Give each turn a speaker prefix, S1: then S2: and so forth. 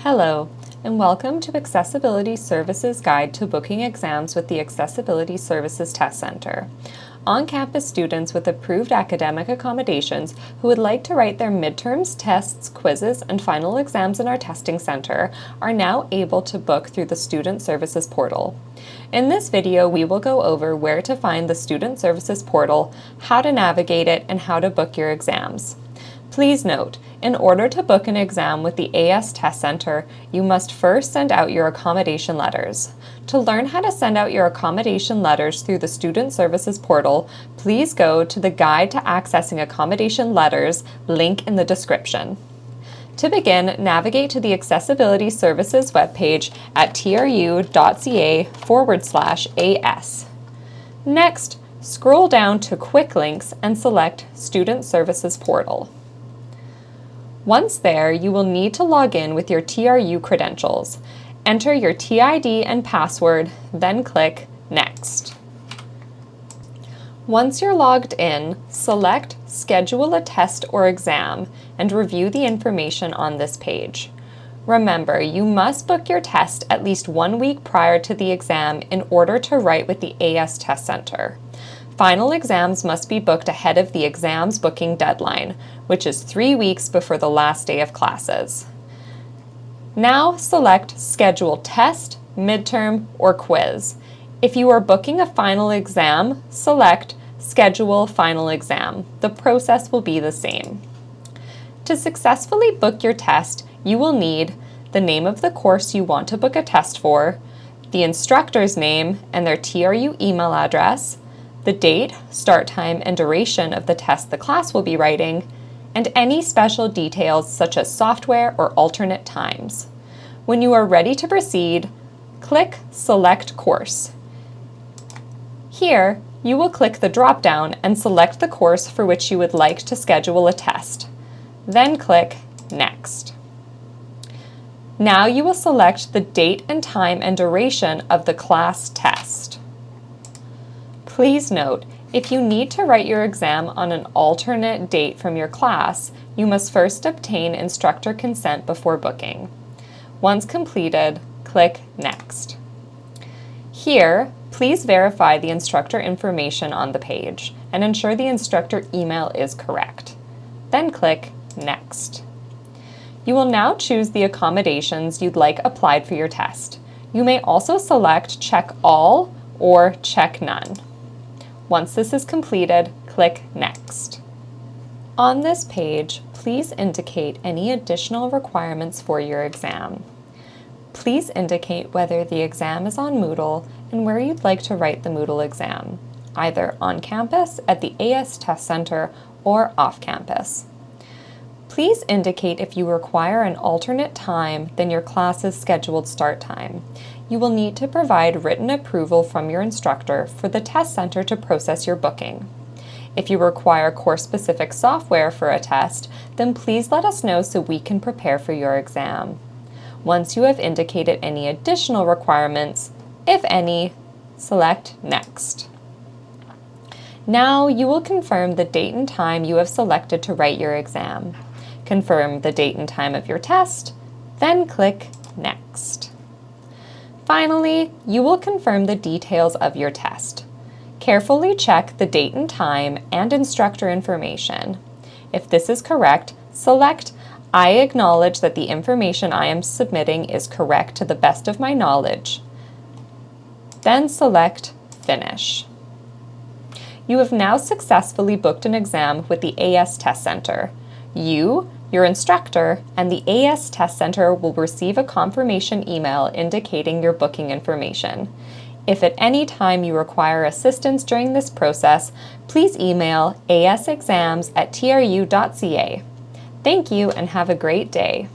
S1: Hello, and welcome to Accessibility Services Guide to Booking Exams with the Accessibility Services Test Center. On-campus students with approved academic accommodations who would like to write their midterms, tests, quizzes, and final exams in our testing center are now able to book through the Student Services Portal. In this video, we will go over where to find the Student Services Portal, how to navigate it, and how to book your exams. Please note, in order to book an exam with the AS Test Center, you must first send out your accommodation letters. To learn how to send out your accommodation letters through the Student Services Portal, please go to the Guide to Accessing Accommodation Letters link in the description. To begin, navigate to the Accessibility Services webpage at tru.ca/AS. Next, scroll down to Quick Links and select Student Services Portal. Once there, you will need to log in with your TRU credentials. Enter your TID and password, then click Next. Once you're logged in, select Schedule a Test or Exam and review the information on this page. Remember, you must book your test at least 1 week prior to the exam in order to write with the AS Test Center. Final exams must be booked ahead of the exams booking deadline, which is 3 weeks before the last day of classes. Now select Schedule Test, Midterm, or Quiz. If you are booking a final exam, select Schedule Final Exam. The process will be the same. To successfully book your test, you will need the name of the course you want to book a test for, the instructor's name and their TRU email address, the date, start time, and duration of the test the class will be writing, and any special details such as software or alternate times. When you are ready to proceed, click Select Course. Here, you will click the drop-down and select the course for which you would like to schedule a test. Then click Next. Now you will select the date and time and duration of the class test. Please note, if you need to write your exam on an alternate date from your class, you must first obtain instructor consent before booking. Once completed, click Next. Here, please verify the instructor information on the page and ensure the instructor email is correct. Then click Next. You will now choose the accommodations you'd like applied for your test. You may also select Check All or Check None. Once this is completed, click Next. On this page, please indicate any additional requirements for your exam. Please indicate whether the exam is on Moodle and where you'd like to write the Moodle exam, either on campus at the AS Test Center or off campus. Please indicate if you require an alternate time than your class's scheduled start time. You will need to provide written approval from your instructor for the test center to process your booking. If you require course-specific software for a test, then please let us know so we can prepare for your exam. Once you have indicated any additional requirements, if any, select Next. Now you will confirm the date and time you have selected to write your exam. Confirm the date and time of your test, then click Next. Finally, you will confirm the details of your test. Carefully check the date and time and instructor information. If this is correct, select I acknowledge that the information I am submitting is correct to the best of my knowledge. Then select Finish. You have now successfully booked an exam with the AS Test Center. You, your instructor, and the AS Test Center will receive a confirmation email indicating your booking information. If at any time you require assistance during this process, please email asexams@tru.ca. Thank you and have a great day.